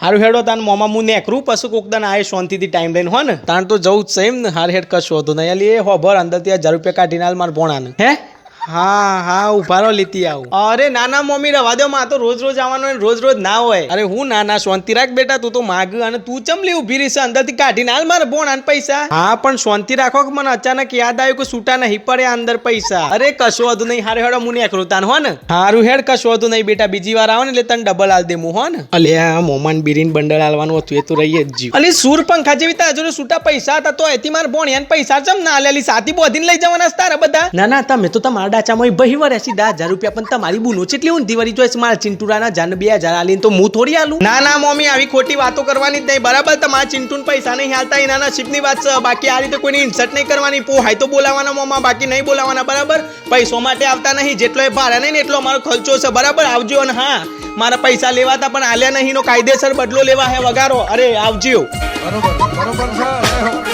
હારું હેડો તાન મોમાં હું નેકરું પછી કોક દાન આય શાંતિથી ટાઈમ લઈને હો ને તાણ તો જવું જ છે એમ ને હાર હેડ કશું હતું નહીં અલી એ હોભર અંદર ત્યાં 1000 રૂપિયા કાઢીને હાલ માર ભોણાને હે હા ઉભારો લીધી આવું અરે નાના મમ્મી રવા દો માં તો રોજ રોજ આવવાનું હોય રોજ રોજ ના હોય અરે હું નાના શાંતિ રાખ બેટા તું તો માગ અને તું ચમલી ઉભી રહી છે અંદરથી કાઢીને હાલ મારે ભોણાને પૈસા હા પણ શાંતિ રાખો કે મને અચાનક યાદ આવ્યું કે છૂટા નહીં પડે અંદર પૈસા અરે કશું હતું નહીં હારે હેડો હું નેકરું તાન હો ને હારું હેડ કશું હતું નહીં બેટા બીજી વાર આવે ને એટલે તને ડબલ હાલ દેવું હો ને અલે આ મોમાન બીરીન બંડલ હાલવાનું હતું એ તો રહીએ જ જીવ અલી સૂર પંખા જેવી તાજુ છૂટા પૈસા હતા તો એથી મારે ભોણિયાને પૈસા ચમ ના આલેલી સાથી બોધીને લઈ જવાના તારા બધા ના તમે તો તમારા ડાચામાં બહી વર્ષી 10,000 રૂપિયા પણ તમારી બુનો કેટલી ઊંધી વળી જોઈશ મારા ચિંટુરાના જાન 2000 આલીને તો હું થોડી આલું ના મમ્મી આવી ખોટી વાતો કરવાની જ નહીં બરાબર તમારા ચિંટુન પૈસા નહીં હાલતા એના નસીબની વાત છે બાકી આ રીતે કોઈની ઇન્સલ્ટ નહીં કરવાની પોહાય તો બોલાવાના મોમાં બાકી નહીં બોલાવાના બરાબર પૈસો માટે આવતા નહીં જેટલો એ ભાડા નહીં એટલો મારો ખર્ચો છે બરાબર આવજો અને હા મારા પૈસા લેવાતા પણ આલ્યા નહીં નો કાયદેસર બદલો લેવા હે વગારો અરે આવજો બરોબર છે